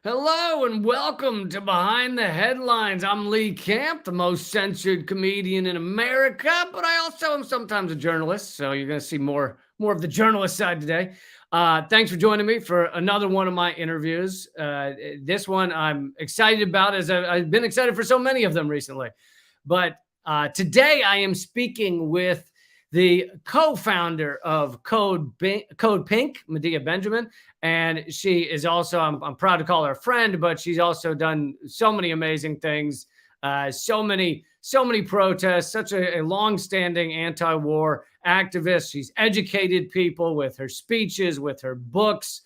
Hello and welcome to Behind the Headlines. I'm Lee Camp, the most censored comedian in America, but I also am sometimes a journalist, so you're going to see more of the journalist side today. Thanks for joining me for another one of my interviews. This one I'm excited about, as I've been excited for so many of them recently. But today I am speaking with the co-founder of Code Pink, Medea Benjamin. And she is also, I'm proud to call her a friend, but she's also done so many amazing things, so many protests, such a long-standing anti-war activist. She's educated people with her speeches, with her books,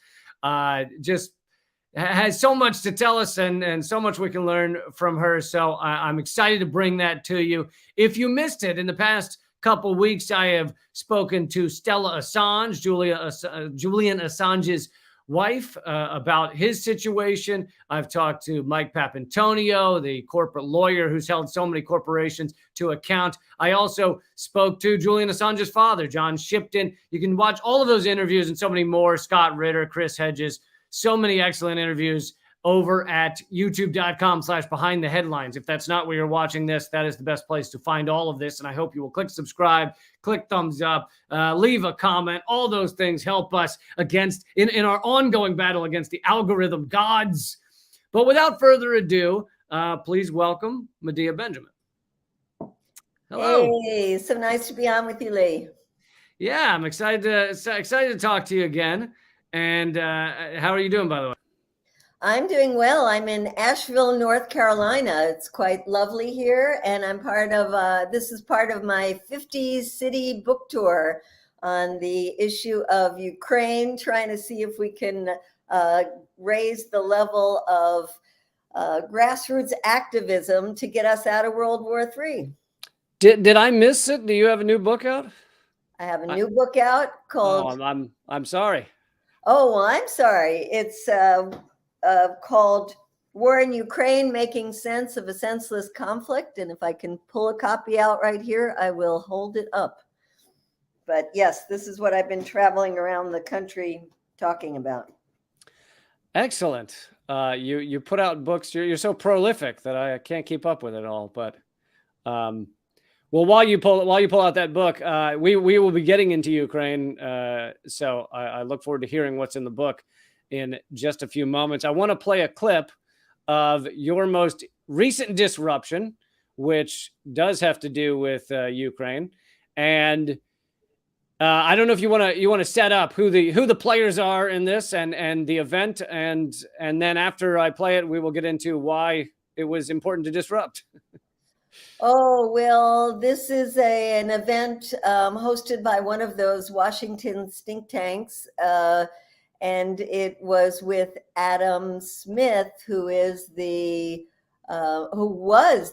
just has so much to tell us and so much we can learn from her. So I'm excited to bring that to you. If you missed it in the past couple weeks, I have spoken to Stella Assange, Julian Assange's wife, about his situation. I've talked to Mike Papantonio, the corporate lawyer who's held so many corporations to account. I also spoke to Julian Assange's father, John Shipton. You can watch all of those interviews and so many more. Scott Ritter, Chris Hedges, so many excellent interviews over at youtube.com/behind the headlines. If that's not where you're watching this, that is the best place to find all of this. And I hope you will click subscribe, click thumbs up, leave a comment. All those things help us in our ongoing battle against the algorithm gods. But without further ado, please welcome Medea Benjamin. Hello. Hey, so nice to be on with you, Lee. Yeah, I'm excited to talk to you again. And how are you doing, by the way? I'm doing well. I'm in Asheville, North Carolina. It's quite lovely here, and I'm part of this is part of my 50 city book tour on the issue of Ukraine, trying to see if we can raise the level of grassroots activism to get us out of World War III. Did I miss it? Do you have a new book out? I have a new book out called. Oh, I'm sorry. Oh, well, I'm sorry. It's called War in Ukraine, Making Sense of a Senseless Conflict. And if I can pull a copy out right here, I will hold it up. But yes, this is what I've been traveling around the country talking about. Excellent. You put out books. You're so prolific that I can't keep up with it all. But well, while you pull out that book, we will be getting into Ukraine. So I look forward to hearing what's in the book in just a few moments. I want to play a clip of your most recent disruption, which does have to do with Ukraine. And I don't know if you want to set up who the players are in this and the event, and then after I play it, we will get into why it was important to disrupt. Oh, well, this is an event hosted by one of those Washington think tanks. And it was with Adam Smith, who was the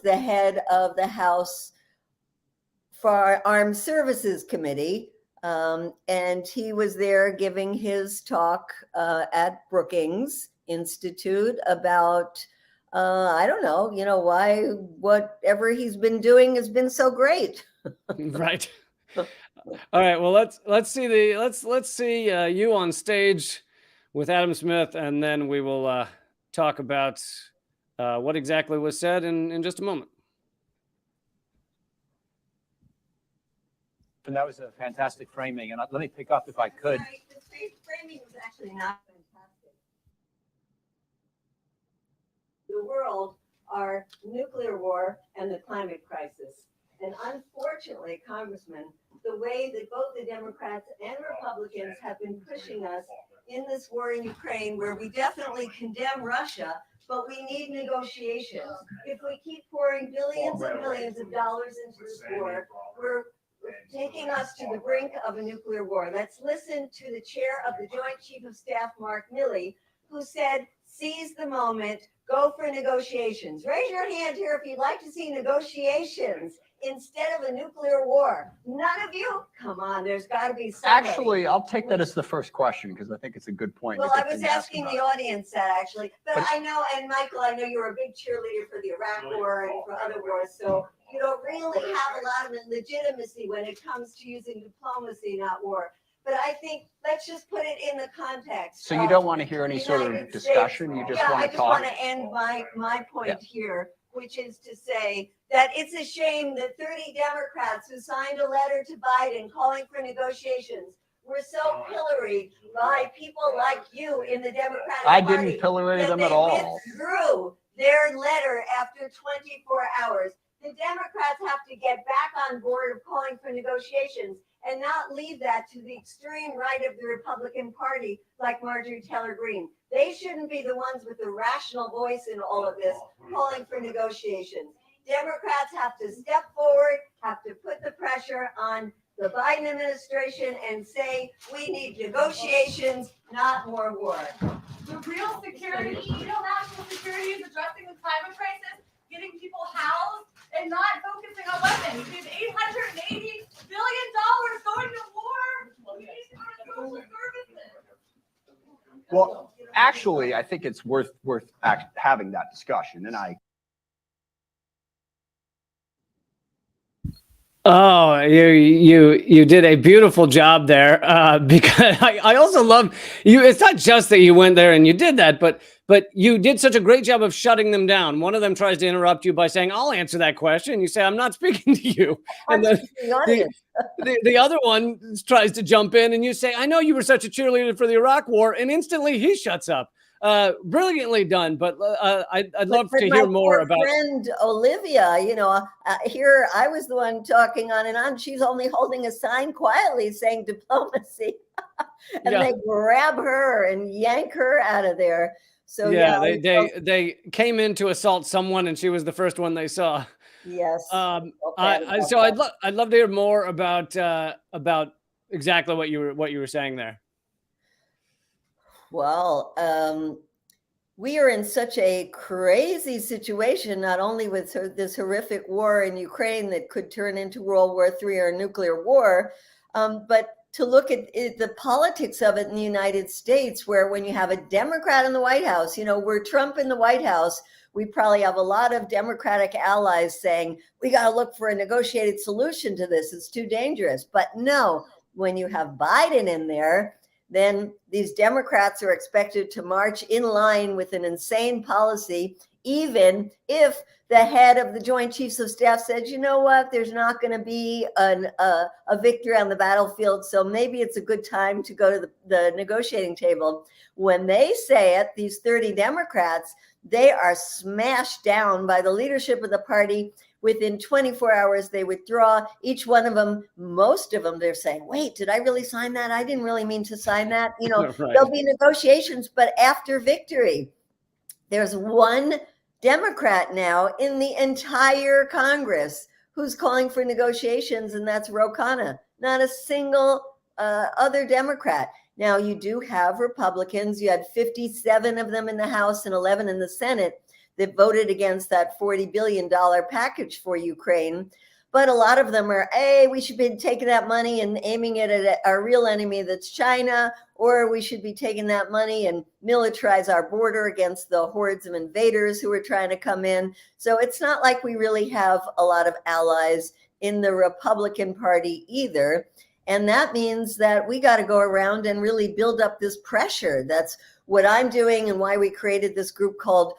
head of the House Armed Services Committee. And he was there giving his talk at Brookings Institute about, I don't know, why whatever he's been doing has been so great. Right. All right. Well, let's see you on stage with Adam Smith, and then we will talk about what exactly was said in just a moment. And that was a fantastic framing. And let me pick up if I could. Right. The framing was actually not fantastic. The world, our nuclear war, and the climate crisis. And unfortunately, Congressman, the way that both the Democrats and Republicans have been pushing us in this war in Ukraine, where we definitely condemn Russia, but we need negotiations. If we keep pouring billions and billions of dollars into this war, we're taking us to the brink of a nuclear war. Let's listen to the chair of the Joint Chief of Staff, Mark Milley, who said, seize the moment, go for negotiations. Raise your hand here if you'd like to see negotiations instead of a nuclear war. None of you? Come on, there's got to be somebody. Actually, I'll take that as the first question because I think it's a good point. Well, I was asking the audience that actually, but I know, and Michael, I know you're a big cheerleader for the Iraq war and for other wars, so you don't really have a lot of legitimacy when it comes to using diplomacy, not war. but I think let's just put it in the context. So you of don't want to hear any the sort of United States. discussion? You just Yeah, I want to just talk? want to end my point here, which is to say that it's a shame that 30 Democrats who signed a letter to Biden calling for negotiations were so pilloried by people like you in the Democratic I Party. didn't pillory that them they at all. withdrew their letter after 24 hours. The Democrats have to get back on board of calling for negotiations and not leave that to the extreme right of the Republican Party like Marjorie Taylor Greene. They shouldn't be the ones with the rational voice in all of this calling for negotiations. Democrats have to step forward, have to put the pressure on the Biden administration and say, we need negotiations, not more war. The real security, national security is addressing the climate crisis, getting people housed, and not focusing on weapons. We have $880 billion going to war. We need to go to social services. Well, actually, I think it's worth having that discussion, and Oh, you did a beautiful job there. Because I also love you. It's not just that you went there and you did that, but you did such a great job of shutting them down. One of them tries to interrupt you by saying, "I'll answer that question." You say, "I'm not speaking to you." And then the other one tries to jump in and you say, "I know you were such a cheerleader for the Iraq War," and instantly he shuts up. Brilliantly done, but I'd love to hear more about. My friend Olivia, here I was the one talking on and on. She's only holding a sign quietly saying diplomacy, and they grab her and yank her out of there. So they came in to assault someone, and she was the first one they saw. Yes. So I'd love to hear more about exactly what you were saying there. Well, we are in such a crazy situation, not only with this horrific war in Ukraine that could turn into World War III or nuclear war, but to look at the politics of it in the United States, where when you have a Democrat in the White House, we're Trump in the White House, we probably have a lot of Democratic allies saying, we got to look for a negotiated solution to this. It's too dangerous. But no, when you have Biden in there, then these Democrats are expected to march in line with an insane policy, even if the head of the Joint Chiefs of Staff said, you know what, there's not going to be a victory on the battlefield, so maybe it's a good time to go to the negotiating table. When they say it, these 30 Democrats, they are smashed down by the leadership of the party. Within 24 hours, they withdraw. Each one of them, most of them, they're saying, wait, did I really sign that? I didn't really mean to sign that. Right. There'll be negotiations, but after victory. There's one Democrat now in the entire Congress who's calling for negotiations, and that's Ro Khanna. Not a single other Democrat. Now, you do have Republicans. You had 57 of them in the House and 11 in the Senate that voted against that $40 billion package for Ukraine. But a lot of them are, hey, we should be taking that money and aiming it at our real enemy, that's China, or we should be taking that money and militarize our border against the hordes of invaders who are trying to come in. So it's not like we really have a lot of allies in the Republican Party either. And that means that we got to go around and really build up this pressure. That's what I'm doing and why we created this group called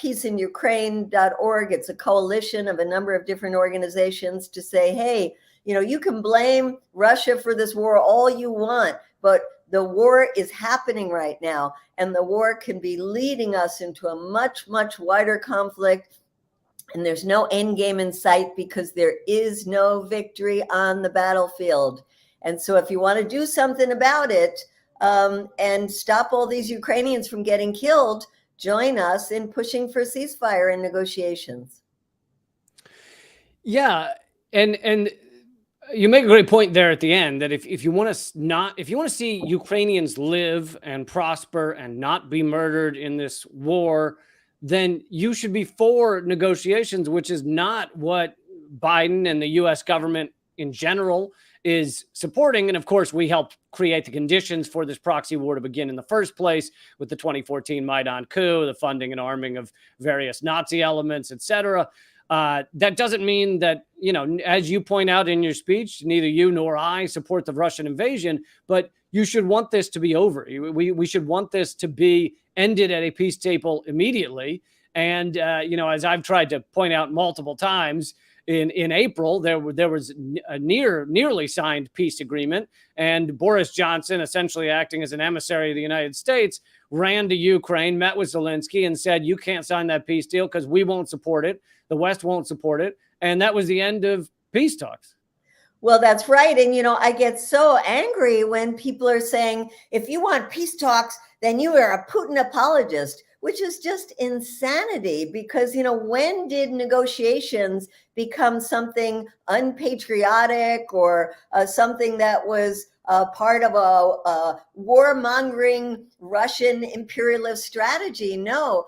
peaceinukraine.org. It's a coalition of a number of different organizations to say, hey, you can blame Russia for this war all you want, but the war is happening right now, and the war can be leading us into a much, much wider conflict. And there's no end game in sight because there is no victory on the battlefield. And so if you want to do something about it and stop all these Ukrainians from getting killed, join us in pushing for ceasefire and negotiations. Yeah, and you make a great point there at the end that if you want to see Ukrainians live and prosper and not be murdered in this war, then you should be for negotiations, which is not what Biden and the U.S. government in general is supporting. And of course, we helped create the conditions for this proxy war to begin in the first place with the 2014 Maidan coup, the funding and arming of various Nazi elements, etc. That doesn't mean that, as you point out in your speech, neither you nor I support the Russian invasion, but you should want this to be over. We should want this to be ended at a peace table immediately. And, as I've tried to point out multiple times, in April, there was a nearly signed peace agreement, and Boris Johnson, essentially acting as an emissary of the United States, ran to Ukraine, met with Zelensky, and said, "You can't sign that peace deal because we won't support it. The West won't support it." And that was the end of peace talks. Well, that's right. And, I get so angry when people are saying, if you want peace talks, then you are a Putin apologist, which is just insanity because, when did negotiations become something unpatriotic or something that was part of a warmongering Russian imperialist strategy? No,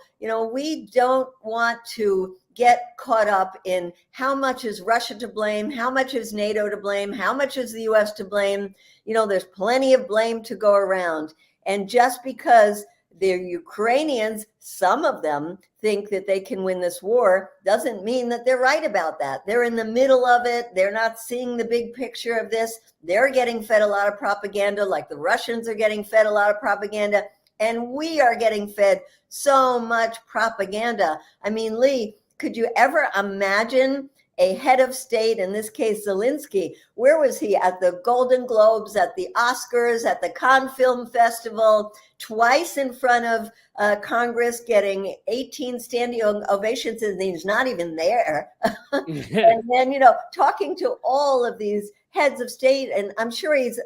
we don't want to get caught up in how much is Russia to blame, how much is NATO to blame, how much is the US to blame. There's plenty of blame to go around. And just because the Ukrainians, some of them, think that they can win this war doesn't mean that they're right about that. They're in the middle of it. They're not seeing the big picture of this. They're getting fed a lot of propaganda, like the Russians are getting fed a lot of propaganda. And we are getting fed so much propaganda. I mean, Lee, could you ever imagine a head of state, in this case, Zelensky? Where was he? At the Golden Globes, at the Oscars, at the Cannes Film Festival, twice in front of Congress, getting 18 standing ovations, and he's not even there. And then, talking to all of these heads of state, and I'm sure he's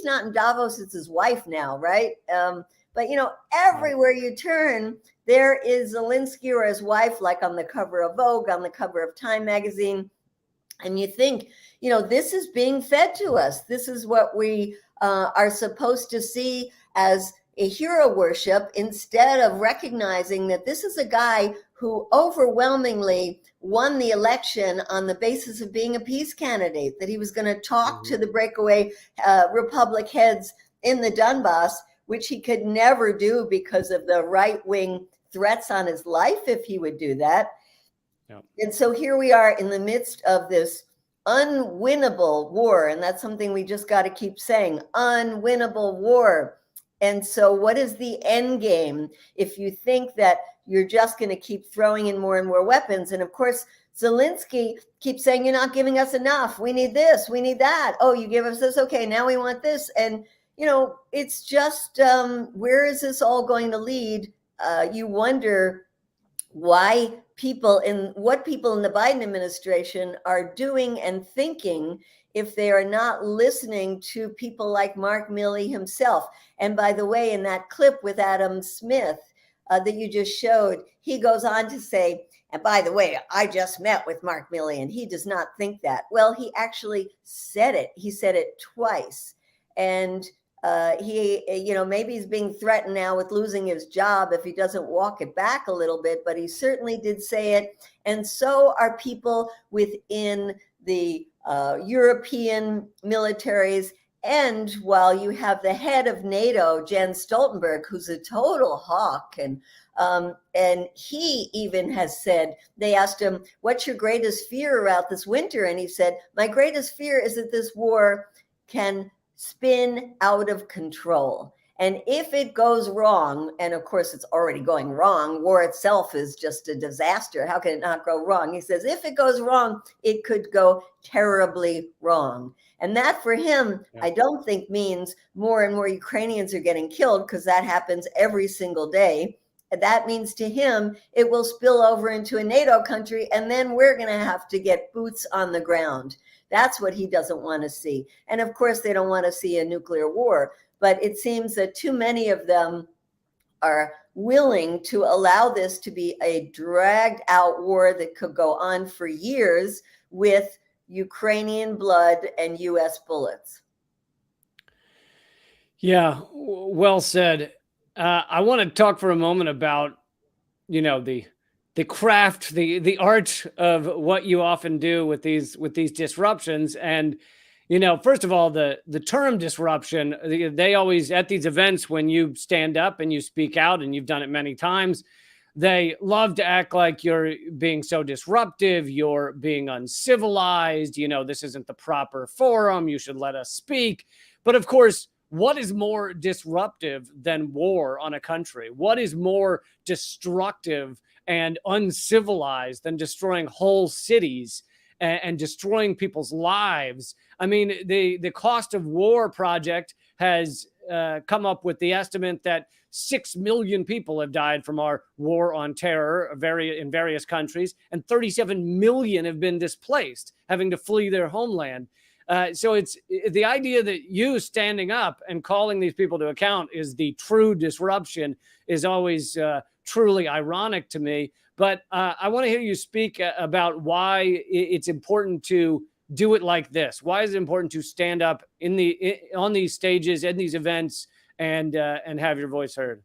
not in Davos, it's his wife now, right? But, everywhere you turn, there is Zelensky or his wife, like on the cover of Vogue, on the cover of Time magazine. And you think, this is being fed to us. This is what we are supposed to see as a hero worship, instead of recognizing that this is a guy who overwhelmingly won the election on the basis of being a peace candidate, that he was going to talk to the breakaway Republic heads in the Donbass, which he could never do because of the right-wing threats on his life if he would do that. Yep. And so here we are in the midst of this unwinnable war. And that's something we just got to keep saying, unwinnable war. And so what is the end game if you think that you're just going to keep throwing in more and more weapons? And of course, Zelensky keeps saying, you're not giving us enough. We need this. We need that. Oh, you give us this. Okay, now we want this. And, it's just, where is this all going to lead? You wonder what people in the Biden administration are doing and thinking if they are not listening to people like Mark Milley himself. And by the way, in that clip with Adam Smith that you just showed, he goes on to say, and by the way, I just met with Mark Milley and he does not think that. Well, he actually said it. He said it twice. And he, maybe he's being threatened now with losing his job if he doesn't walk it back a little bit, but he certainly did say it. And so are people within the European militaries. And while you have the head of NATO, Jens Stoltenberg, who's a total hawk, and he even has said, they asked him, what's your greatest fear about this winter? And he said, my greatest fear is that this war can spin out of control. And if it goes wrong, and of course it's already going wrong, war itself is just a disaster. How can it not go wrong? He says, if it goes wrong, it could go terribly wrong. And that for him, I don't think means more and more Ukrainians are getting killed, because that happens every single day. That means to him, it will spill over into a NATO country, and then we're going to have to get boots on the ground. That's what he doesn't want to see. And of course, they don't want to see a nuclear war. But it seems that too many of them are willing to allow this to be a dragged out war that could go on for years with Ukrainian blood and US bullets. Yeah, well said. I want to talk for a moment about, the craft, the art of what you often do with these disruptions. And, first of all, the term disruption, they always, at these events, when you stand up and you speak out, and you've done it many times, they love to act like you're being so disruptive, you're being uncivilized, this isn't the proper forum, you should let us speak. But of course, what is more disruptive than war on a country? What is more destructive and uncivilized than destroying whole cities and destroying people's lives? I mean, the Cost of War project has come up with the estimate that 6 million people have died from our war on terror in various countries, and 37 million have been displaced, having to flee their homeland. So it's the idea that you standing up and calling these people to account is the true disruption is always truly ironic to me. But I want to hear you speak about why it's important to do it like this. Why is it important to stand up on these stages, in these events, and have your voice heard?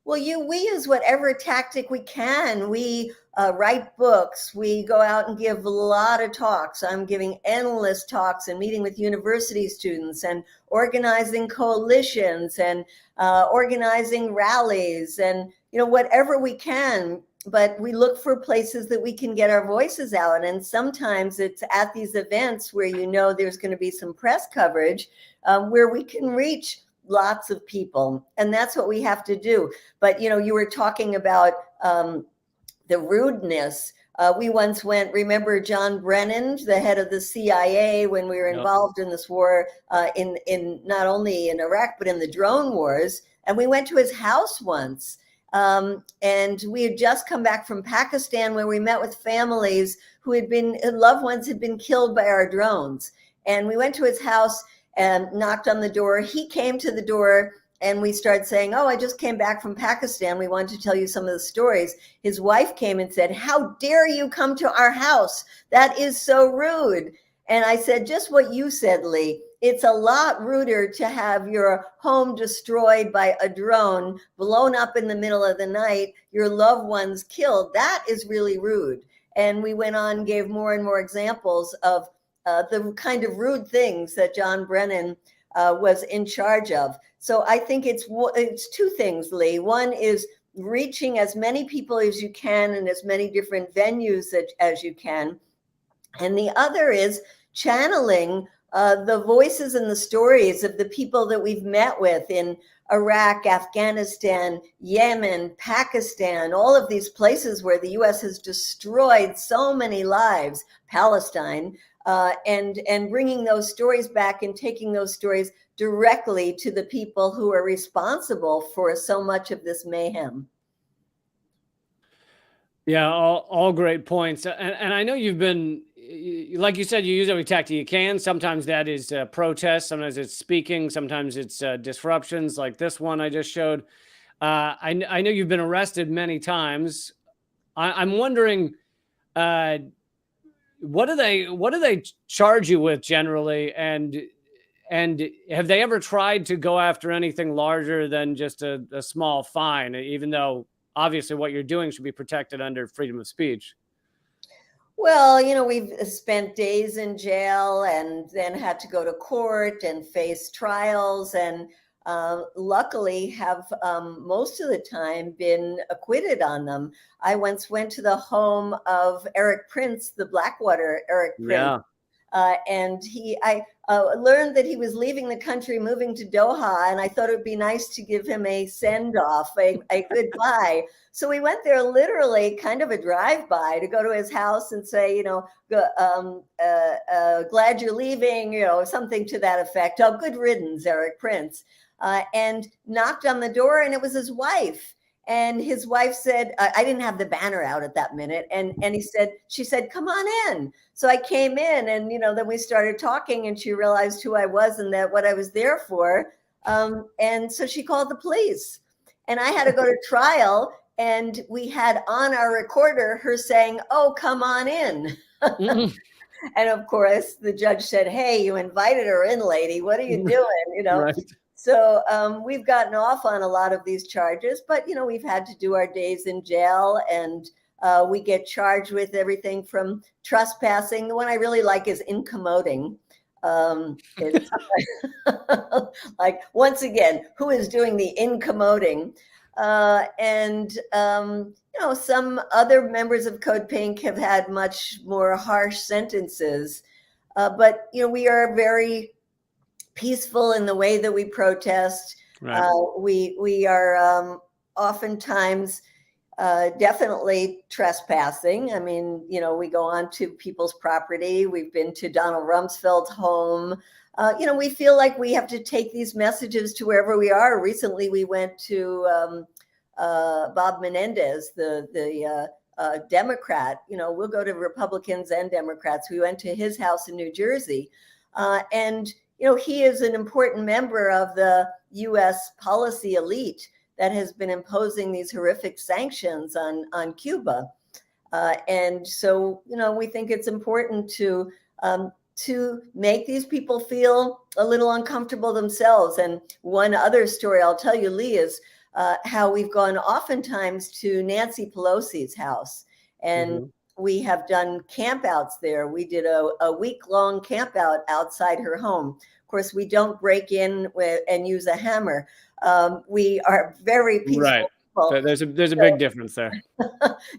Well, we use whatever tactic we can. We write books. We go out and give a lot of talks. I'm giving endless talks and meeting with university students and organizing coalitions and organizing rallies and, whatever we can. But we look for places that we can get our voices out. And sometimes it's at these events where there's going to be some press coverage where we can reach lots of people. And that's what we have to do. But, you were talking about the rudeness. We once remember John Brennan, the head of the CIA, when we were involved in this war in not only in Iraq, but in the drone wars. And we went to his house once. And we had just come back from Pakistan where we met with families who loved ones had been killed by our drones. And we went to his house and knocked on the door. He came to the door and we started saying, "Oh, I just came back from Pakistan. We wanted to tell you some of the stories." His wife came and said, "How dare you come to our house? That is so rude." And I said, just what you said, Lee. It's a lot ruder to have your home destroyed by a drone, blown up in the middle of the night, your loved ones killed. That is really rude. And we went on, gave more and more examples of the kind of rude things that John Brennan was in charge of. So I think it's two things, Lee. One is reaching as many people as you can in as many different venues as you can. And the other is channeling the voices and the stories of the people that we've met with in Iraq, Afghanistan, Yemen, Pakistan, all of these places where the U.S. has destroyed so many lives, Palestine, and bringing those stories back and taking those stories directly to the people who are responsible for so much of this mayhem. Yeah, all great points. And I know you've been, like you said, you use every tactic you can. Sometimes that is protest. Sometimes it's speaking. Sometimes it's disruptions like this one I just showed. I know you've been arrested many times. I'm wondering, what do they charge you with generally? And have they ever tried to go after anything larger than just a small fine, even though obviously what you're doing should be protected under freedom of speech? Well, we've spent days in jail and then had to go to court and face trials and luckily have most of the time been acquitted on them. I once went to the home of Erik Prince, the Blackwater Erik Prince. Yeah. And I learned that he was leaving the country, moving to Doha, and I thought it would be nice to give him a send-off, a goodbye. So we went there literally kind of a drive-by to go to his house and say, glad you're leaving, something to that effect. Oh, good riddance, Erik Prince. And knocked on the door, and it was his wife. And his wife said, I didn't have the banner out at that minute. And she said, "Come on in." So I came in and, then we started talking and she realized who I was and that what I was there for. And so she called the police and I had to go to trial. And we had on our recorder her saying, "Oh, come on in." And of course, the judge said, "Hey, you invited her in, lady. What are you doing?" Right. So we've gotten off on a lot of these charges, but, we've had to do our days in jail and we get charged with everything from trespassing. The one I really like is incommoding. It's like, once again, who is doing the incommoding? Some other members of Code Pink have had much more harsh sentences. But we are very peaceful in the way that we protest. Right. We are oftentimes definitely trespassing. I mean, we go onto people's property. We've been to Donald Rumsfeld's home. We feel like we have to take these messages to wherever we are. Recently, we went to Bob Menendez, the Democrat. We'll go to Republicans and Democrats. We went to his house in New Jersey. And he is an important member of the U.S. policy elite that has been imposing these horrific sanctions on Cuba. And so, we think it's important to make these people feel a little uncomfortable themselves. And one other story I'll tell you, Lee, is how we've gone oftentimes to Nancy Pelosi's house. And we have done campouts there. We did a week-long campout outside her home. Of course, we don't break in and use a hammer. We are very peaceful. Right. People. There's a big difference there.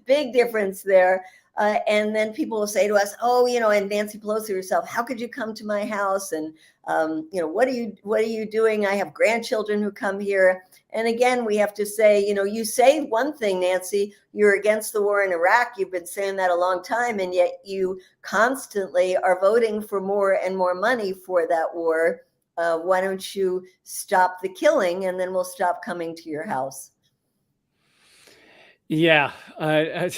Big difference there. And then people will say to us, and Nancy Pelosi herself, how could you come to my house? And, what are you doing? I have grandchildren who come here. And again, we have to say, you say one thing, Nancy, you're against the war in Iraq. You've been saying that a long time. And yet you constantly are voting for more and more money for that war. Why don't you stop the killing and then we'll stop coming to your house? Yeah. I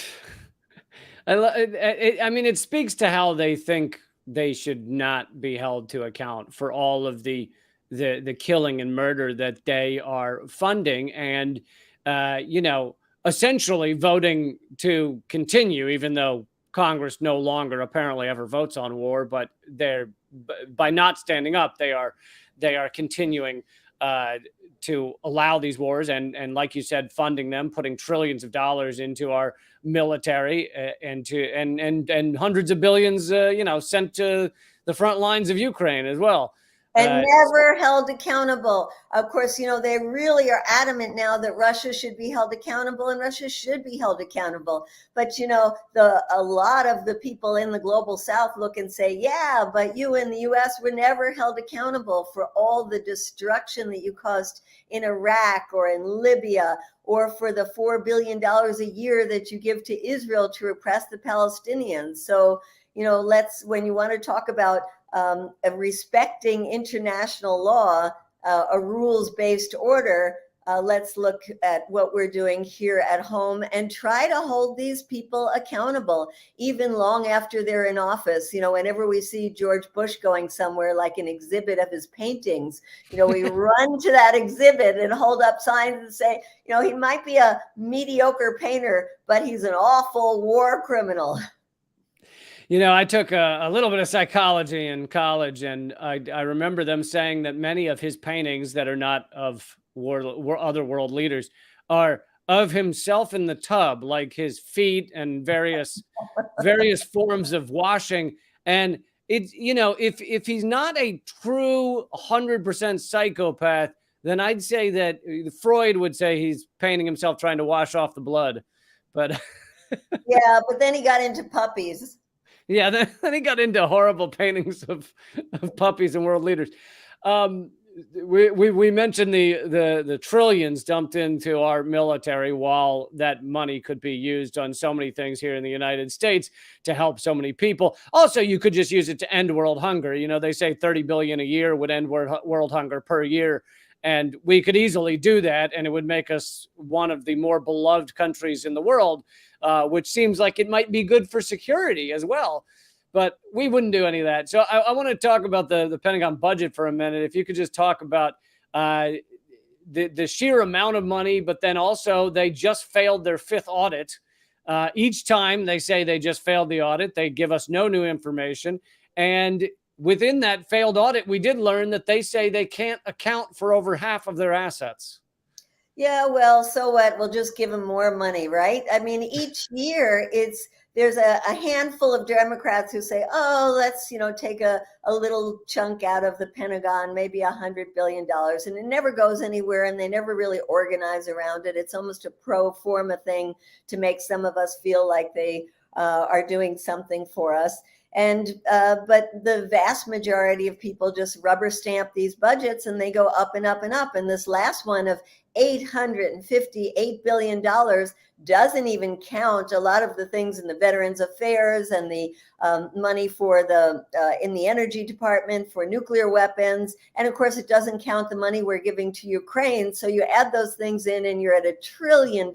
mean, it speaks to how they think they should not be held to account for all of the killing and murder that they are funding, and essentially voting to continue, even though Congress no longer apparently ever votes on war. But by not standing up, they are continuing to allow these wars, and like you said, funding them, putting trillions of dollars into our military, and hundreds of billions, sent to the front lines of Ukraine as well. And never held accountable. Of course, they really are adamant now that Russia should be held accountable, and Russia should be held accountable. But, a lot of the people in the global South look and say, yeah, but you in the U.S. were never held accountable for all the destruction that you caused in Iraq or in Libya, or for the $4 billion a year that you give to Israel to repress the Palestinians. So, when you want to talk about respecting international law, a rules-based order, let's look at what we're doing here at home and try to hold these people accountable, even long after they're in office. Whenever we see George Bush going somewhere, like an exhibit of his paintings, we run to that exhibit and hold up signs and say, he might be a mediocre painter, but he's an awful war criminal. I took a little bit of psychology in college, and I remember them saying that many of his paintings that are not of other world leaders are of himself in the tub, like his feet and various forms of washing. And it's, if he's not a true 100% psychopath, then I'd say that Freud would say he's painting himself trying to wash off the blood. But yeah, but then he got into puppies. Yeah, then he got into horrible paintings of puppies and world leaders. We mentioned the trillions dumped into our military, while that money could be used on so many things here in the United States to help so many people. Also, you could just use it to end world hunger. They say 30 billion a year would end world hunger per year. And we could easily do that, and it would make us one of the more beloved countries in the world, which seems like it might be good for security as well. But we wouldn't do any of that. So I want to talk about the Pentagon budget for a minute. If you could just talk about the sheer amount of money, but then also they just failed their fifth audit. Each time they say they just failed the audit, they give us no new information. And within that failed audit, we did learn that they say they can't account for over half of their assets. Yeah, well, so what? We'll just give them more money, right? I mean, each year there's a handful of Democrats who say, oh, let's, take a little chunk out of the Pentagon, maybe $100 billion. And it never goes anywhere and they never really organize around it. It's almost a pro forma thing to make some of us feel like they are doing something for us. And but the vast majority of people just rubber stamp these budgets and they go up and up and up. And this last one of $858 billion doesn't even count a lot of the things in the Veterans Affairs and the money for the in the Energy Department for nuclear weapons. And of course, it doesn't count the money we're giving to Ukraine. So you add those things in and you're at $1 trillion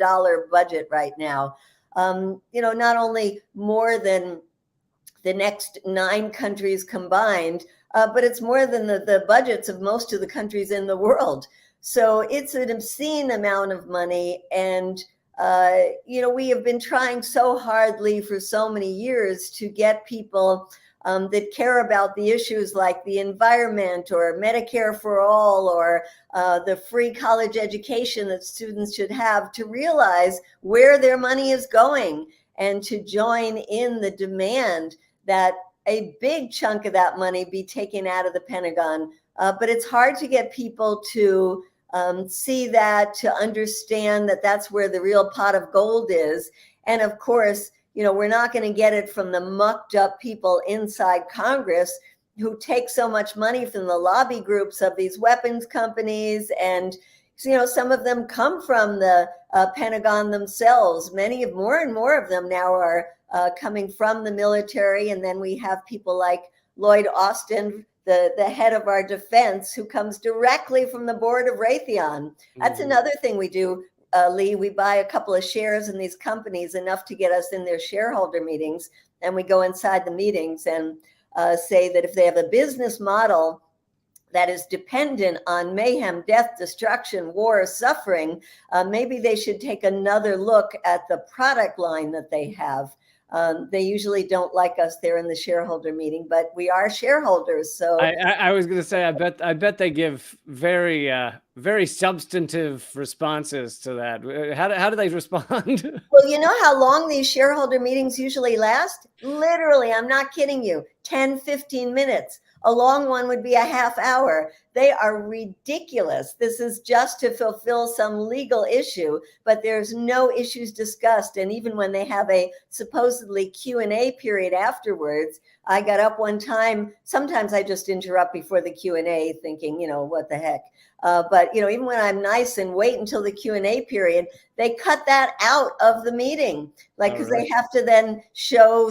budget right now. Not only more than the next 9 countries combined, but it's more than the budgets of most of the countries in the world. So it's an obscene amount of money. And, we have been trying so hardly for so many years to get people that care about the issues like the environment or Medicare for all or the free college education that students should have to realize where their money is going and to join in the demand that a big chunk of that money be taken out of the Pentagon. But it's hard to get people to see that, to understand that that's where the real pot of gold is. And of course, we're not going to get it from the mucked up people inside Congress who take so much money from the lobby groups of these weapons companies. And, some of them come from the Pentagon themselves. More and more of them now are coming from the military. And then we have people like Lloyd Austin, the head of our defense, who comes directly from the board of Raytheon. That's another thing we do, Lee. We buy a couple of shares in these companies, enough to get us in their shareholder meetings. And we go inside the meetings and say that if they have a business model that is dependent on mayhem, death, destruction, war, suffering, maybe they should take another look at the product line that they have. They usually don't like us there in the shareholder meeting, but we are shareholders. So I was going to say, I bet they give very, very substantive responses to that. How do they respond? Well, you know how long these shareholder meetings usually last? Literally, I'm not kidding you, 10, 15 minutes. A long one would be a half hour. They are ridiculous. This is just to fulfill some legal issue, but there's no issues discussed. And even when they have a supposedly Q&A period afterwards, I got up one time. Sometimes I just interrupt before the Q&A thinking, what the heck. But even when I'm nice and wait until the Q&A period, they cut that out of the meeting, because they have to then show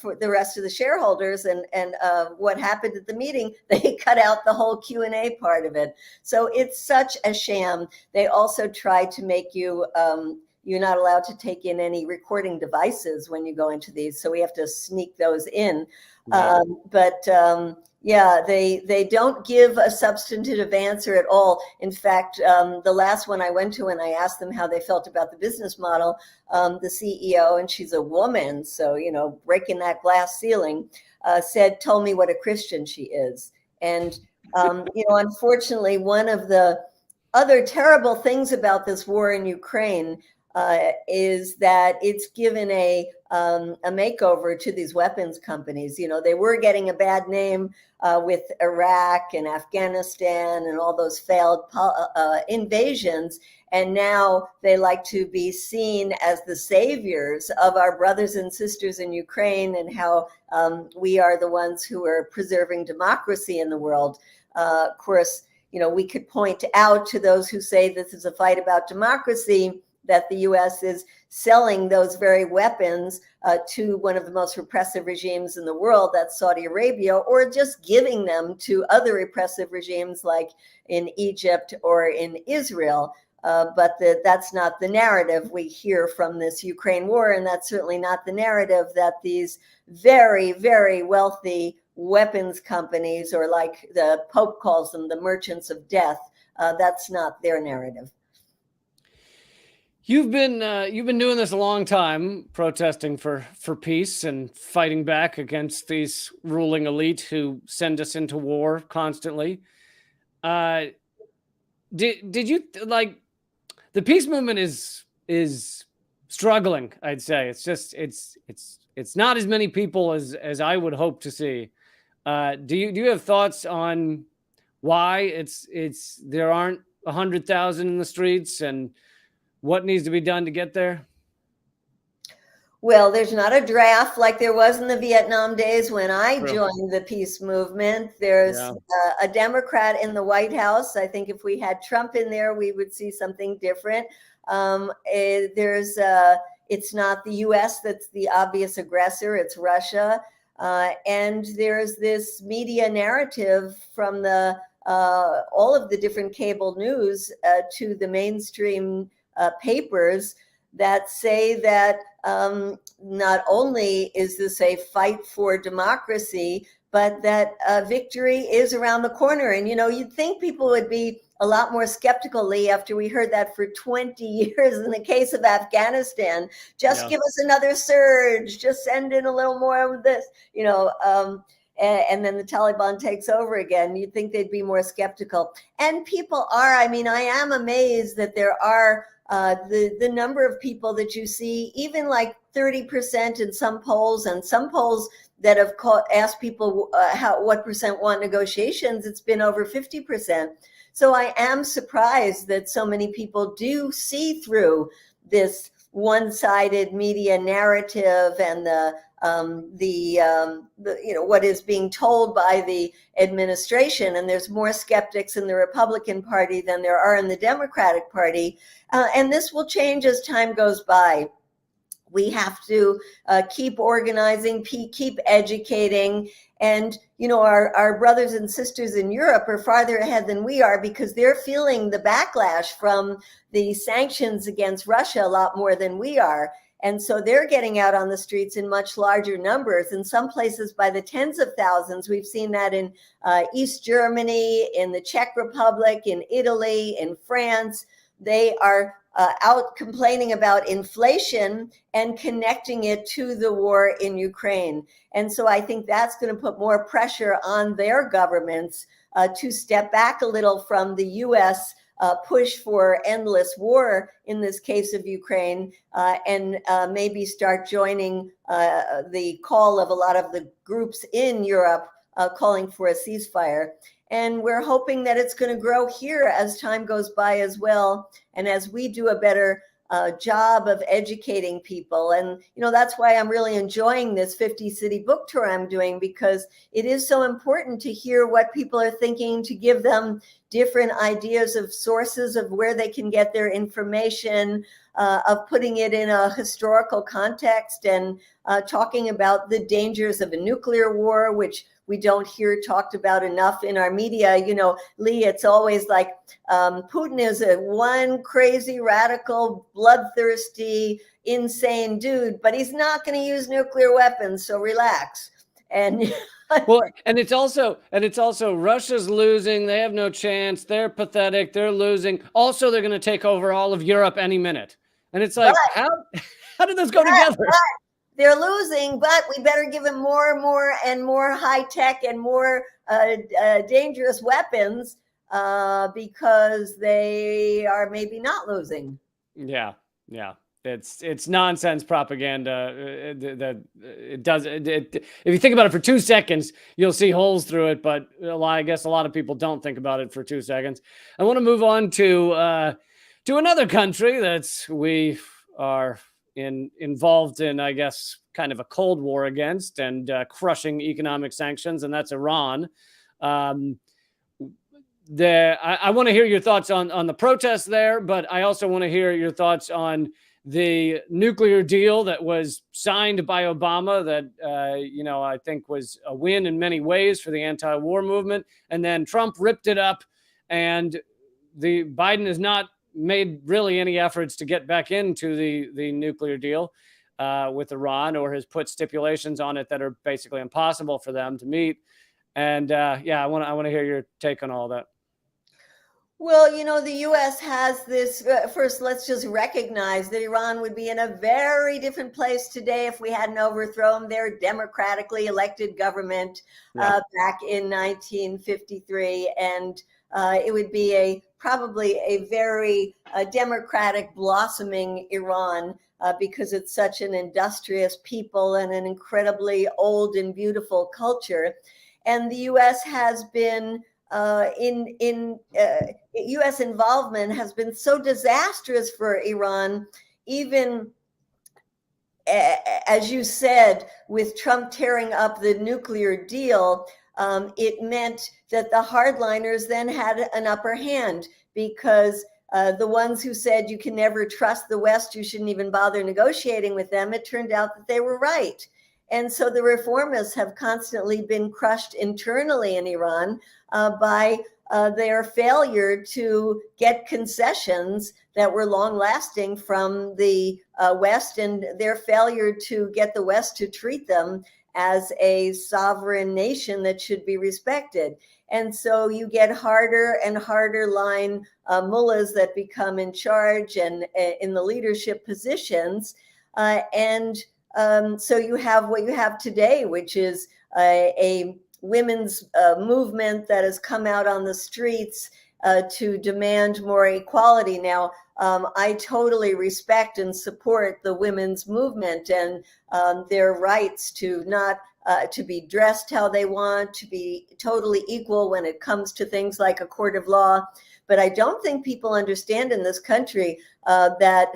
for the rest of the shareholders and what happened at the meeting. They cut out the whole Q&A part of it. So it's such a sham. They also try to make you you're not allowed to take in any recording devices when you go into these. So we have to sneak those in. Yeah, they don't give a substantive answer at all. In fact, the last one I went to, and I asked them how they felt about the business model, the CEO, and she's a woman, so, breaking that glass ceiling, told me what a Christian she is. And, unfortunately, one of the other terrible things about this war in Ukraine is that it's given a makeover to these weapons companies. They were getting a bad name with Iraq and Afghanistan and all those failed invasions. And now they like to be seen as the saviors of our brothers and sisters in Ukraine and how we are the ones who are preserving democracy in the world. Of course, we could point out to those who say this is a fight about democracy that the U.S. is selling those very weapons to one of the most repressive regimes in the world, that's Saudi Arabia, or just giving them to other repressive regimes like in Egypt or in Israel. But that's not the narrative we hear from this Ukraine war, and that's certainly not the narrative that these very, very wealthy weapons companies, or like the Pope calls them, the merchants of death, that's not their narrative. You've been doing this a long time, protesting for peace and fighting back against these ruling elite who send us into war constantly. Did you the peace movement is struggling. I'd say it's not as many people as I would hope to see. Do you have thoughts on why it's there aren't 100,000 in the streets and what needs to be done to get there? Well, there's not a draft like there was in the Vietnam days when I True. joined the peace movement. There's Yeah. a Democrat in the White House. I think if we had Trump in there, we would see something different. It's not the US that's the obvious aggressor, it's Russia. And there's this media narrative from the all of the different cable news to the mainstream papers that say that not only is this a fight for democracy, but that victory is around the corner. And, you know, you'd think people would be a lot more skeptical, Lee, after we heard that for 20 years in the case of Afghanistan. Just give us another surge, just send in a little more of this, you know, and then the Taliban takes over again. You'd think they'd be more skeptical. And people are. I mean, I am amazed that there are the number of people that you see, even like 30% in some polls, and some polls that have asked people what percent want negotiations, it's been over 50%. So I am surprised that so many people do see through this one-sided media narrative and the you know, what is being told by the administration. And there's more skeptics in the Republican Party than there are in the Democratic Party. And this will change as time goes by. We have to keep organizing, keep educating. And, you know, our brothers and sisters in Europe are farther ahead than we are because they're feeling the backlash from the sanctions against Russia a lot more than we are. And so they're getting out on the streets in much larger numbers, in some places by the tens of thousands. We've seen that in East Germany, in the Czech Republic, in Italy, in France. They are out complaining about inflation and connecting it to the war in Ukraine. And so I think that's going to put more pressure on their governments to step back a little from the US push for endless war in this case of Ukraine, and maybe start joining the call of a lot of the groups in Europe calling for a ceasefire. And we're hoping that it's going to grow here as time goes by as well, and as we do a better job of educating people. And, you know, that's why I'm really enjoying this 50-city book tour I'm doing, because it is so important to hear what people are thinking, to give them different ideas of sources of where they can get their information, of putting it in a historical context, and talking about the dangers of a nuclear war, which we don't hear talked about enough in our media. You know, Lee, it's always like Putin is a one crazy, radical, bloodthirsty, insane dude, but he's not going to use nuclear weapons, so relax. And well, and it's also Russia's losing. They have no chance. They're pathetic. They're losing. Also, they're going to take over all of Europe any minute. And it's like, how did those go together? They're losing, but we better give them more and more high tech and more dangerous weapons because they are maybe not losing. Yeah. It's nonsense propaganda. If you think about it for 2 seconds, you'll see holes through it. But I guess a lot of people don't think about it for 2 seconds. I want to move on to another country we are involved in, I guess, kind of a Cold War against and crushing economic sanctions, and that's Iran. I want to hear your thoughts on the protests there, but I also want to hear your thoughts on the nuclear deal that was signed by Obama that, I think was a win in many ways for the anti-war movement. And then Trump ripped it up, and Biden has not made really any efforts to get back into the nuclear deal with Iran, or has put stipulations on it that are basically impossible for them to meet. And I want to hear your take on all that. Well, you know, the U.S. has this. First, let's just recognize that Iran would be in a very different place today if we hadn't overthrown their democratically elected government back in 1953. And it would be probably a very democratic, blossoming Iran because it's such an industrious people and an incredibly old and beautiful culture. And the U.S. has been U.S. involvement has been so disastrous for Iran, even as you said, with Trump tearing up the nuclear deal. It meant that the hardliners then had an upper hand because the ones who said you can never trust the West, you shouldn't even bother negotiating with them, it turned out that they were right. And so the reformists have constantly been crushed internally in Iran by their failure to get concessions that were long lasting from the West, and their failure to get the West to treat them as a sovereign nation that should be respected. And so you get harder and harder line mullahs that become in charge and in the leadership positions. So you have what you have today, which is a women's movement that has come out on the streets to demand more equality. Now, I totally respect and support the women's movement and their rights to not to be dressed how they want, to be totally equal when it comes to things like a court of law. But I don't think people understand in this country that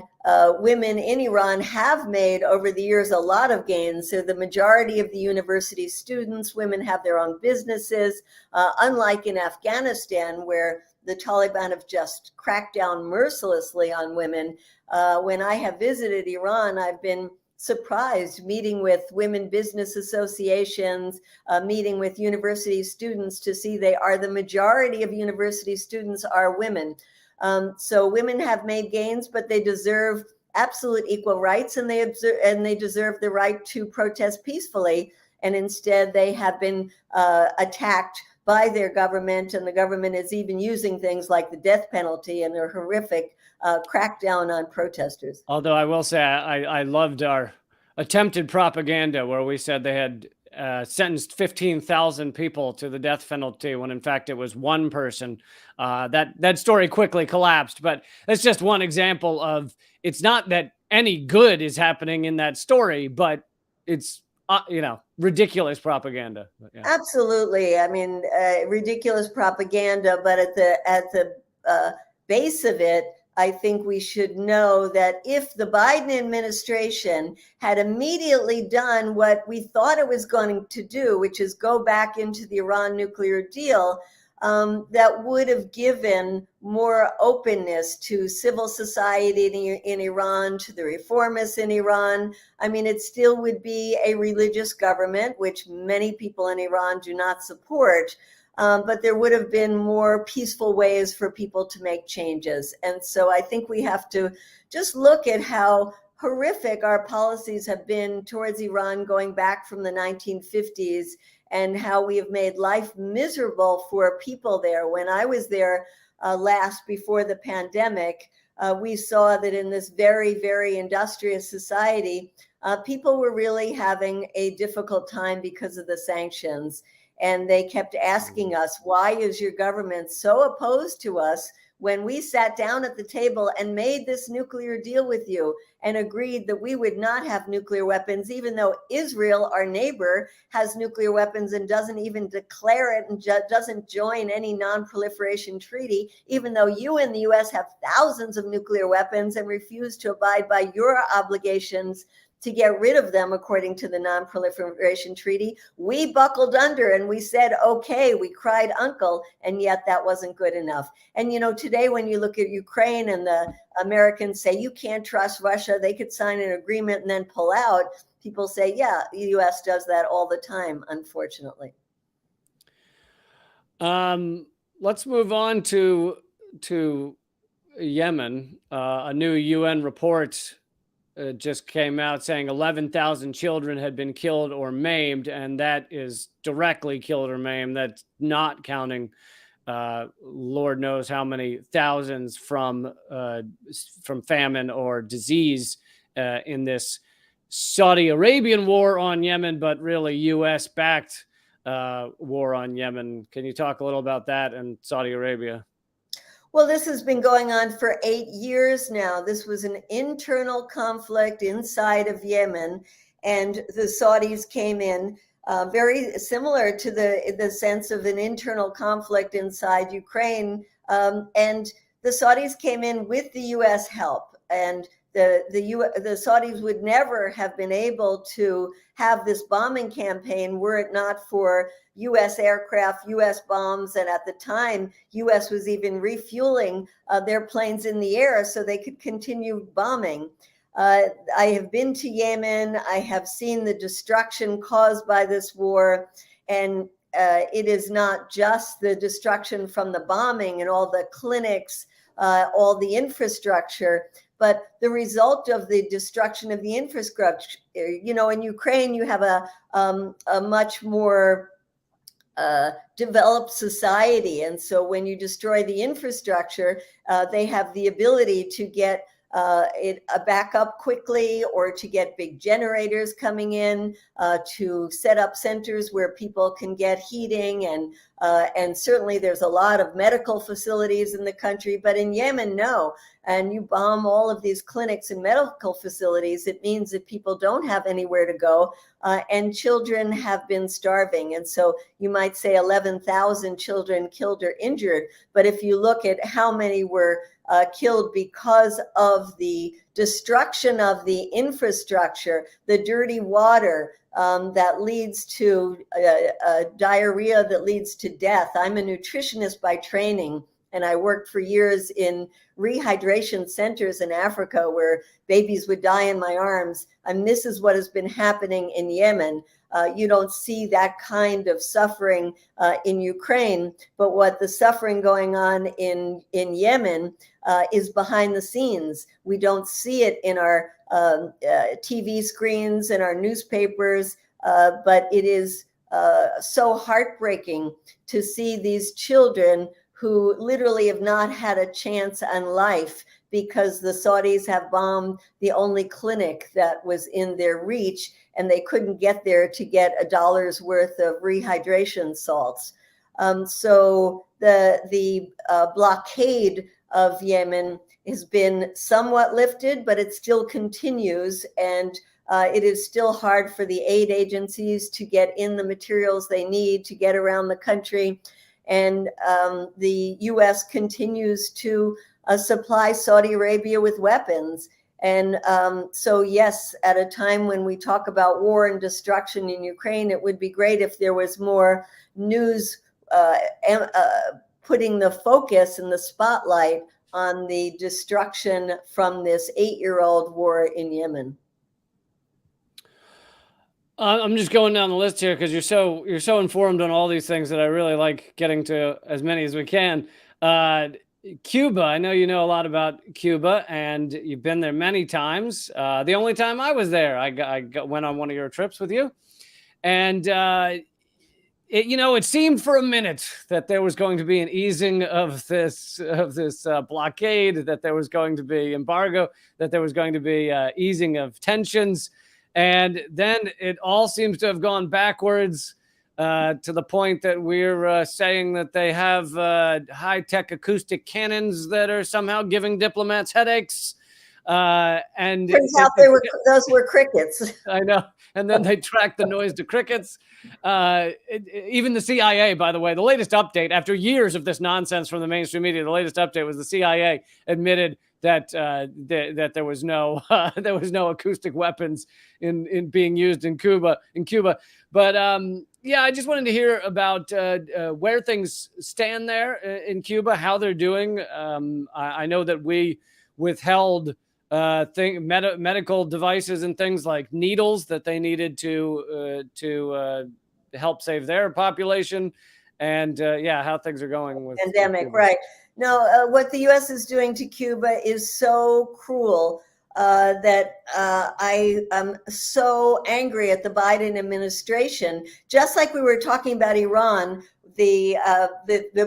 women in Iran have made over the years a lot of gains. So the majority of the university students, women have their own businesses, unlike in Afghanistan, where the Taliban have just cracked down mercilessly on women. When I have visited Iran, I've been surprised meeting with women business associations, meeting with university students to see they are the majority of university students are women. So women have made gains, but they deserve absolute equal rights, and they deserve the right to protest peacefully. And instead, they have been attacked by their government, and the government is even using things like the death penalty and a horrific crackdown on protesters. Although I will say I loved our attempted propaganda where we said they had sentenced 15,000 people to the death penalty when in fact it was one person. That story quickly collapsed, but that's just one example of, it's not that any good is happening in that story, but it's ridiculous propaganda. But, yeah. Absolutely. I mean, ridiculous propaganda, but at the base of it, I think we should know that if the Biden administration had immediately done what we thought it was going to do, which is go back into the Iran nuclear deal, that would have given more openness to civil society in Iran, to the reformists in Iran. I mean, it still would be a religious government, which many people in Iran do not support. But there would have been more peaceful ways for people to make changes. And so I think we have to just look at how horrific our policies have been towards Iran going back from the 1950s, and how we have made life miserable for people there. When I was there last before the pandemic, we saw that in this very, very industrious society, people were really having a difficult time because of the sanctions. And they kept asking us, why is your government so opposed to us when we sat down at the table and made this nuclear deal with you and agreed that we would not have nuclear weapons, even though Israel, our neighbor, has nuclear weapons and doesn't even declare it and doesn't join any non-proliferation treaty, even though you in the US have thousands of nuclear weapons and refuse to abide by your obligations to get rid of them according to the non-proliferation treaty. We buckled under and we said, okay, we cried uncle, and yet that wasn't good enough. And today when you look at Ukraine and the Americans say you can't trust Russia, they could sign an agreement and then pull out. People say, yeah, the US does that all the time, unfortunately. Let's move on to Yemen. A new UN report just came out saying 11,000 children had been killed or maimed, and that is directly killed or maimed. That's not counting Lord knows how many thousands from famine or disease in this Saudi Arabian war on Yemen, but really U.S.-backed war on Yemen. Can you talk a little about that and Saudi Arabia? Well, this has been going on for 8 years now. This was an internal conflict inside of Yemen, and the Saudis came in, very similar to the sense of an internal conflict inside Ukraine. And the Saudis came in with the U.S. help, and the Saudis would never have been able to have this bombing campaign were it not for U.S. aircraft, U.S. bombs, and at the time, U.S. was even refueling their planes in the air so they could continue bombing. I have been to Yemen. I have seen the destruction caused by this war, and it is not just the destruction from the bombing and all the clinics, all the infrastructure, but the result of the destruction of the infrastructure. You know, in Ukraine, you have a much more developed society. And so when you destroy the infrastructure, they have the ability to get it back up quickly, or to get big generators coming in, to set up centers where people can get heating, and certainly there's a lot of medical facilities in the country. But in Yemen, no. And you bomb all of these clinics and medical facilities, it means that people don't have anywhere to go, and children have been starving. And so you might say 11,000 children killed or injured, but if you look at how many were killed because of the destruction of the infrastructure, the dirty water that leads to diarrhea, that leads to death. I'm a nutritionist by training, and I worked for years in rehydration centers in Africa where babies would die in my arms. And this is what has been happening in Yemen. You don't see that kind of suffering in Ukraine, but what the suffering going on in Yemen is behind the scenes. We don't see it in our TV screens and our newspapers, but it is so heartbreaking to see these children who literally have not had a chance on life because the Saudis have bombed the only clinic that was in their reach, and they couldn't get there to get $1 worth of rehydration salts. So the blockade of Yemen has been somewhat lifted, but it still continues, and it is still hard for the aid agencies to get in the materials they need to get around the country. And the U.S. continues to supply Saudi Arabia with weapons. And so, yes, at a time when we talk about war and destruction in Ukraine, it would be great if there was more news putting the focus and the spotlight on the destruction from this 8-year-old war in Yemen. I'm just going down the list here because you're so informed on all these things that I really like getting to as many as we can. Cuba, I know you know a lot about Cuba, and you've been there many times. The only time I was there, I went on one of your trips with you, and it seemed for a minute that there was going to be an easing of this blockade, that there was going to be embargo, that there was going to be easing of tensions. And then it all seems to have gone backwards to the point that we're saying that they have high-tech acoustic cannons that are somehow giving diplomats headaches. And turns out those were crickets. I know. And then they track the noise to crickets. Even the CIA, by the way, the latest update after years of this nonsense from the mainstream media, the latest update was the CIA admitted that that there was no acoustic weapons in being used in Cuba. But I just wanted to hear about where things stand there in Cuba, how they're doing. I know that we withheld medical devices and things like needles that they needed to help save their population, and how things are going with pandemic, Cuba. right? No, what the U.S. is doing to Cuba is so cruel that I am so angry at the Biden administration. Just like we were talking about Iran, the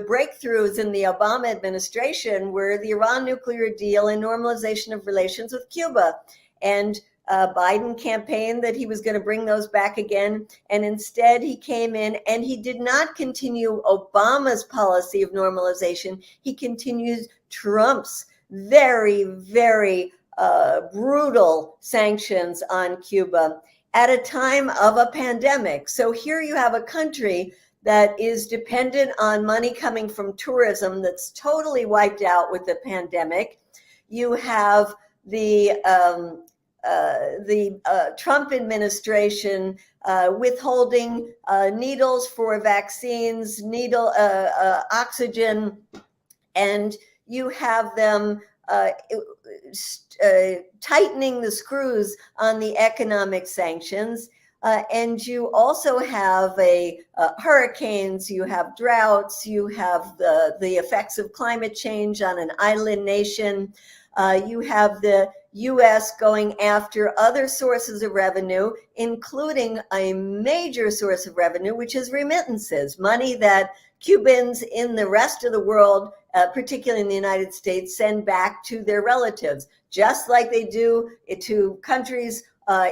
breakthroughs in the Obama administration were the Iran nuclear deal and normalization of relations with Cuba. And Biden campaigned that he was going to bring those back again. And instead, he came in and he did not continue Obama's policy of normalization. He continued Trump's very, very brutal sanctions on Cuba at a time of a pandemic. So here you have a country that is dependent on money coming from tourism that's totally wiped out with the pandemic. You have the Trump administration withholding needles for vaccines, oxygen, and you have them tightening the screws on the economic sanctions. And you also have hurricanes, you have droughts, you have the effects of climate change on an island nation. You have the U.S. going after other sources of revenue, including a major source of revenue, which is remittances, money that Cubans in the rest of the world, particularly in the United States, send back to their relatives, just like they do to countries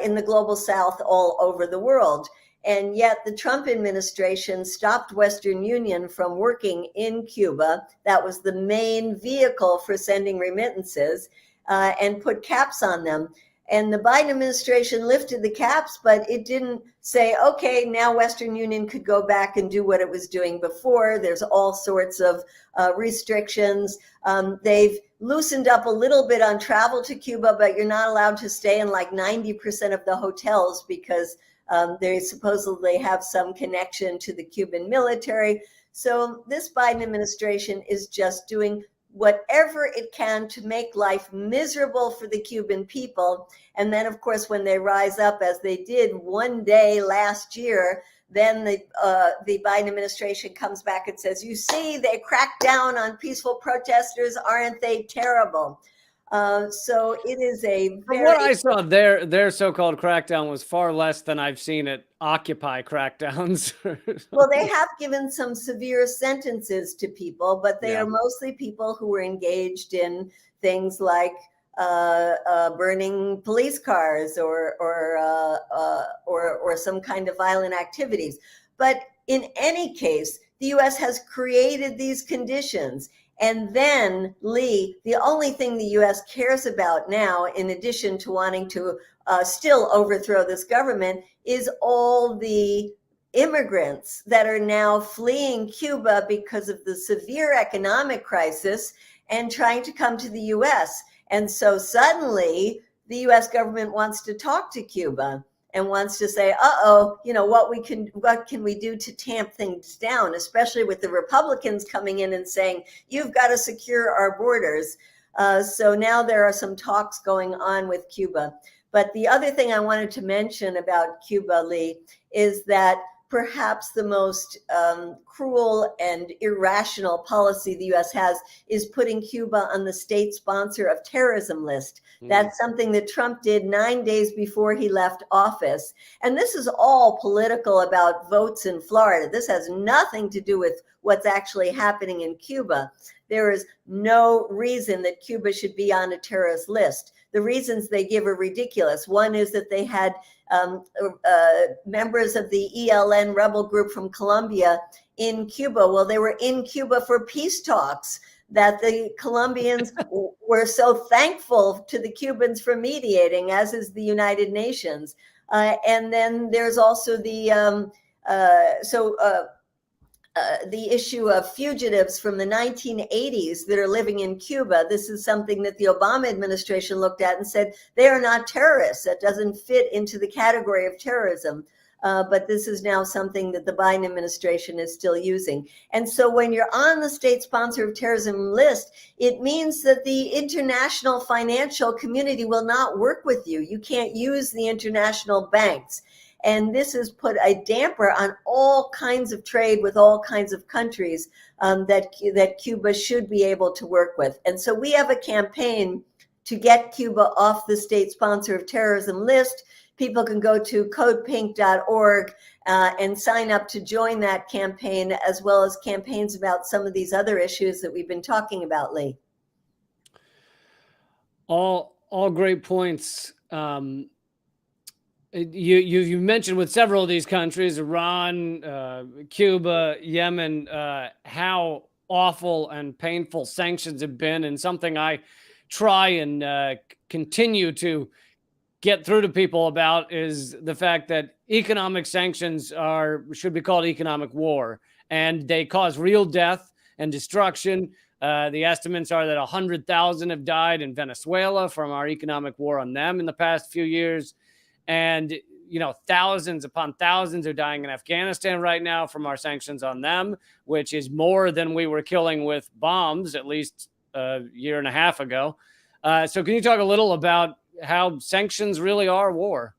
in the global South all over the world. And yet the Trump administration stopped Western Union from working in Cuba. That was the main vehicle for sending remittances, and put caps on them. And the Biden administration lifted the caps, but it didn't say, okay, now Western Union could go back and do what it was doing before. There's all sorts of restrictions. They've loosened up a little bit on travel to Cuba, but you're not allowed to stay in like 90% of the hotels because they supposedly have some connection to the Cuban military. So this Biden administration is just doing whatever it can to make life miserable for the Cuban people. And then, of course, when they rise up, as they did one day last year, then the Biden administration comes back and says, you see, they cracked down on peaceful protesters. Aren't they terrible? So it is a From what I saw, their so-called crackdown was far less than I've seen at Occupy crackdowns. Well, they have given some severe sentences to people, but they are mostly people who were engaged in things like burning police cars or some kind of violent activities. But in any case, the U.S. has created these conditions. And then, Lee, the only thing the U.S. cares about now, in addition to wanting to still overthrow this government, is all the immigrants that are now fleeing Cuba because of the severe economic crisis and trying to come to the U.S. And so suddenly the U.S. government wants to talk to Cuba and wants to say, what can we do to tamp things down, especially with the Republicans coming in and saying, you've got to secure our borders. So now there are some talks going on with Cuba. But the other thing I wanted to mention about Cuba, Lee, is that perhaps the most cruel and irrational policy the U.S. has is putting Cuba on the state sponsor of terrorism list. That's something that Trump did 9 days before he left office. And this is all political about votes in Florida. This has nothing to do with what's actually happening in Cuba. There is no reason that Cuba should be on a terrorist list. The reasons they give are ridiculous. One is that they had members of the ELN rebel group from Colombia in Cuba. Well, they were in Cuba for peace talks that the Colombians were so thankful to the Cubans for mediating, as is the United Nations. And then there's also the issue of fugitives from the 1980s that are living in Cuba. This is something that the Obama administration looked at and said, they are not terrorists. That doesn't fit into the category of terrorism. But this is now something that the Biden administration is still using. And so when you're on the state sponsor of terrorism list, it means that the international financial community will not work with you. You can't use the international banks. And this has put a damper on all kinds of trade with all kinds of countries that Cuba should be able to work with. And so we have a campaign to get Cuba off the state sponsor of terrorism list. People can go to codepink.org and sign up to join that campaign, as well as campaigns about some of these other issues that we've been talking about, Lee. All great points. You mentioned with several of these countries, Iran, Cuba, Yemen, how awful and painful sanctions have been, and something I try and continue to get through to people about is the fact that economic sanctions should be called economic war, and they cause real death and destruction. The estimates are that 100,000 have died in Venezuela from our economic war on them in the past few years. And, thousands upon thousands are dying in Afghanistan right now from our sanctions on them, which is more than we were killing with bombs, at least a year and a half ago. So can you talk a little about how sanctions really are war?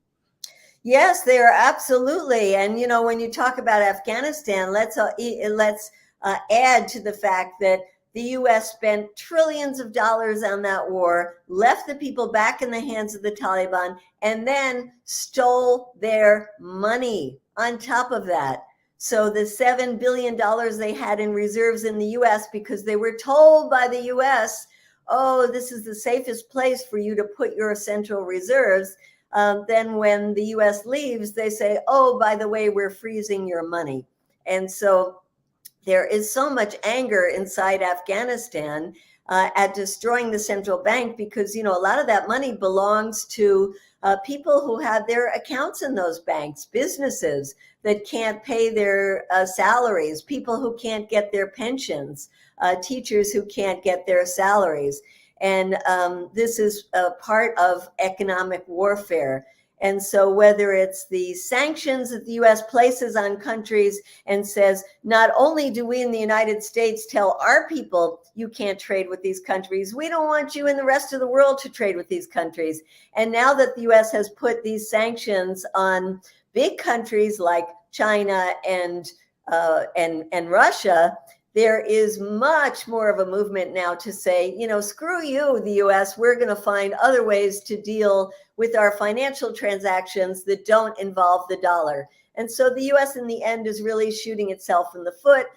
Yes, they are absolutely. And, when you talk about Afghanistan, let's add to the fact that the U.S. spent trillions of dollars on that war, left the people back in the hands of the Taliban, and then stole their money on top of that. So the $7 billion they had in reserves in the U.S. because they were told by the U.S., oh, this is the safest place for you to put your central reserves. Then when the U.S. leaves, they say, oh, by the way, we're freezing your money. And so there is so much anger inside Afghanistan at destroying the central bank because, a lot of that money belongs to people who have their accounts in those banks, businesses that can't pay their salaries, people who can't get their pensions, teachers who can't get their salaries. And this is a part of economic warfare. And so whether it's the sanctions that the U.S. places on countries and says, not only do we in the United States tell our people, you can't trade with these countries, we don't want you in the rest of the world to trade with these countries. And now that the U.S. has put these sanctions on big countries like China and Russia, there is much more of a movement now to say, screw you, the U.S., we're going to find other ways to deal with our financial transactions that don't involve the dollar. And so the U.S. in the end is really shooting itself in the foot.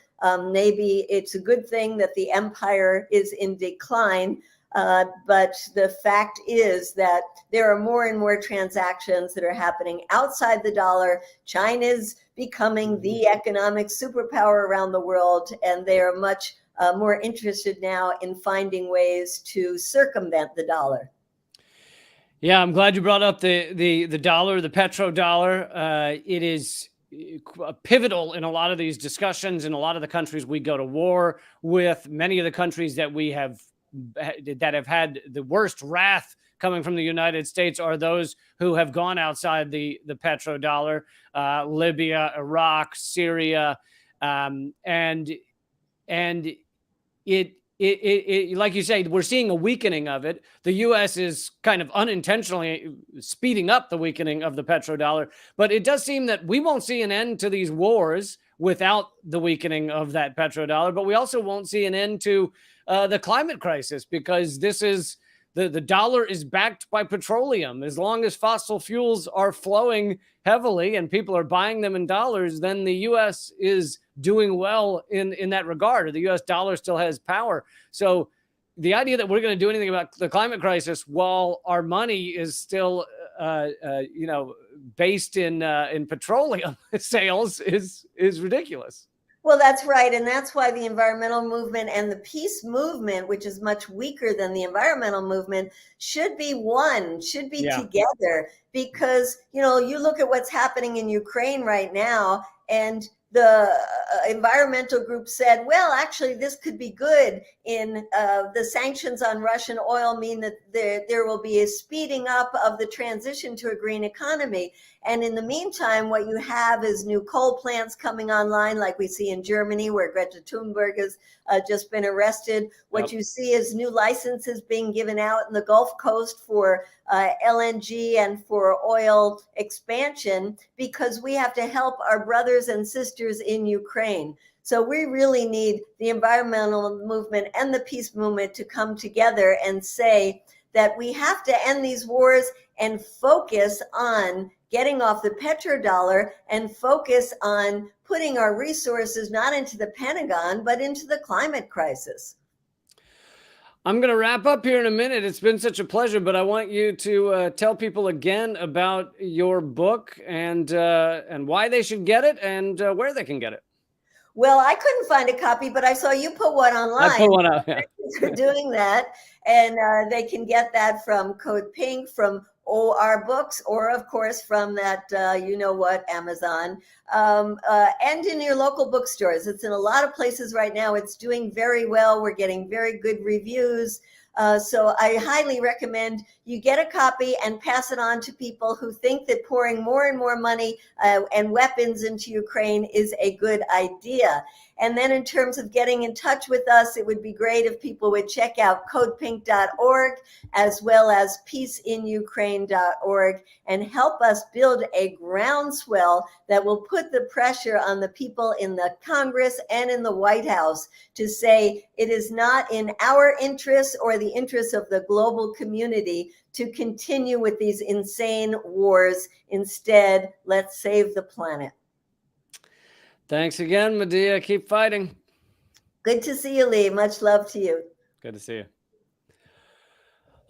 Maybe it's a good thing that the empire is in decline. But the fact is that there are more and more transactions that are happening outside the dollar. China's becoming the economic superpower around the world, and they are much more interested now in finding ways to circumvent the dollar. Yeah, I'm glad you brought up the dollar, the petrodollar. It is pivotal in a lot of these discussions in a lot of the countries we go to war with. Many of the countries that have had the worst wrath coming from the United States are those who have gone outside the petrodollar, Libya, Iraq, Syria, and it like you say, we're seeing a weakening of it. The U.S. is kind of unintentionally speeding up the weakening of the petrodollar, but it does seem that we won't see an end to these wars without the weakening of that petrodollar, but we also won't see an end to the climate crisis, because this is the dollar is backed by petroleum. As long as fossil fuels are flowing heavily and people are buying them in dollars, then the U.S. is doing well in that regard. The U.S. dollar still has power. So the idea that we're going to do anything about the climate crisis while our money is still based in petroleum sales is ridiculous. Well, that's right. And that's why the environmental movement and the peace movement, which is much weaker than the environmental movement, should be one, should be together. Because, you look at what's happening in Ukraine right now, and the environmental group said, well, actually, this could be good in the sanctions on Russian oil mean that there will be a speeding up of the transition to a green economy. And in the meantime, what you have is new coal plants coming online, like we see in Germany, where Greta Thunberg has just been arrested. What you see is new licenses being given out in the Gulf Coast for LNG and for oil expansion, because we have to help our brothers and sisters in Ukraine. So we really need the environmental movement and the peace movement to come together and say that we have to end these wars and focus on getting off the petrodollar and focus on putting our resources not into the Pentagon, but into the climate crisis. I'm going to wrap up here in a minute. It's been such a pleasure, but I want you to tell people again about your book and why they should get it and where they can get it. Well, I couldn't find a copy, but I saw you put one online. I put one out. Yeah. For doing that, and they can get that from Code Pink, from OR Books, or of course from that you know what, Amazon, and in your local bookstores. It's in a lot of places right now. It's doing very well. We're getting very good reviews. So I highly recommend you get a copy and pass it on to people who think that pouring more and more money and weapons into Ukraine is a good idea. And then in terms of getting in touch with us, it would be great if people would check out codepink.org as well as peaceinukraine.org and help us build a groundswell that will put the pressure on the people in the Congress and in the White House to say it is not in our interests or the interests of the global community to continue with these insane wars. Instead, let's save the planet. Thanks again, Medea. Keep fighting. Good to see you, Lee. Much love to you. Good to see you.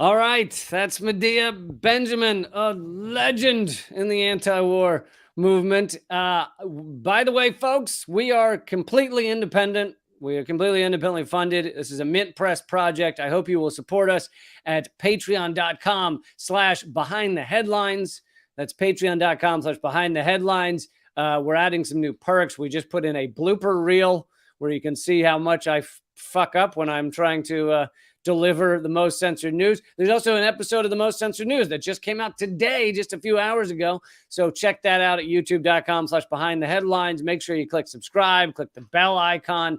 All right. That's Medea Benjamin, a legend in the anti-war movement. By the way, folks, we are completely independent. We are completely independently funded. This is a Mint Press project. I hope you will support us at patreon.com/behindtheheadlines. That's patreon.com/behindtheheadlines. We're adding some new perks. We just put in a blooper reel where you can see how much I fuck up when I'm trying to deliver the Most Censored News. There's also an episode of the Most Censored News that just came out today, just a few hours ago. So check that out at youtube.com/behindtheheadlines. Make sure you click subscribe, click the bell icon.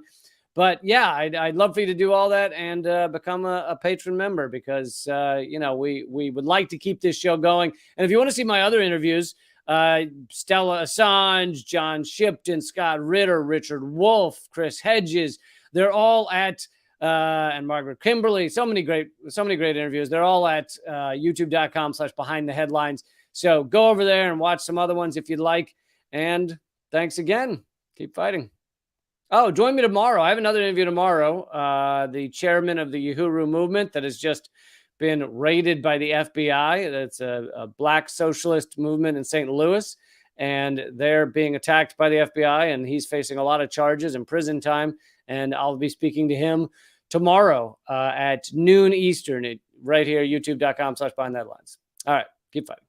But yeah, I'd love for you to do all that and become a patron member because, you know, we would like to keep this show going. And if you want to see my other interviews, Stella Assange, John Shipton, Scott Ritter, Richard Wolff, Chris Hedges, they're all at, and Margaret Kimberly, so many great interviews. They're all at youtube.com/behindtheheadlines. So go over there and watch some other ones if you'd like. And thanks again. Keep fighting. Oh, join me tomorrow. I have another interview tomorrow. The chairman of the Uhuru movement that has just been raided by the FBI. That's a black socialist movement in St. Louis, and they're being attacked by the FBI, and he's facing a lot of charges and prison time. And I'll be speaking to him tomorrow at noon Eastern, right here, youtube.com/behindtheheadlines. All right, keep fighting.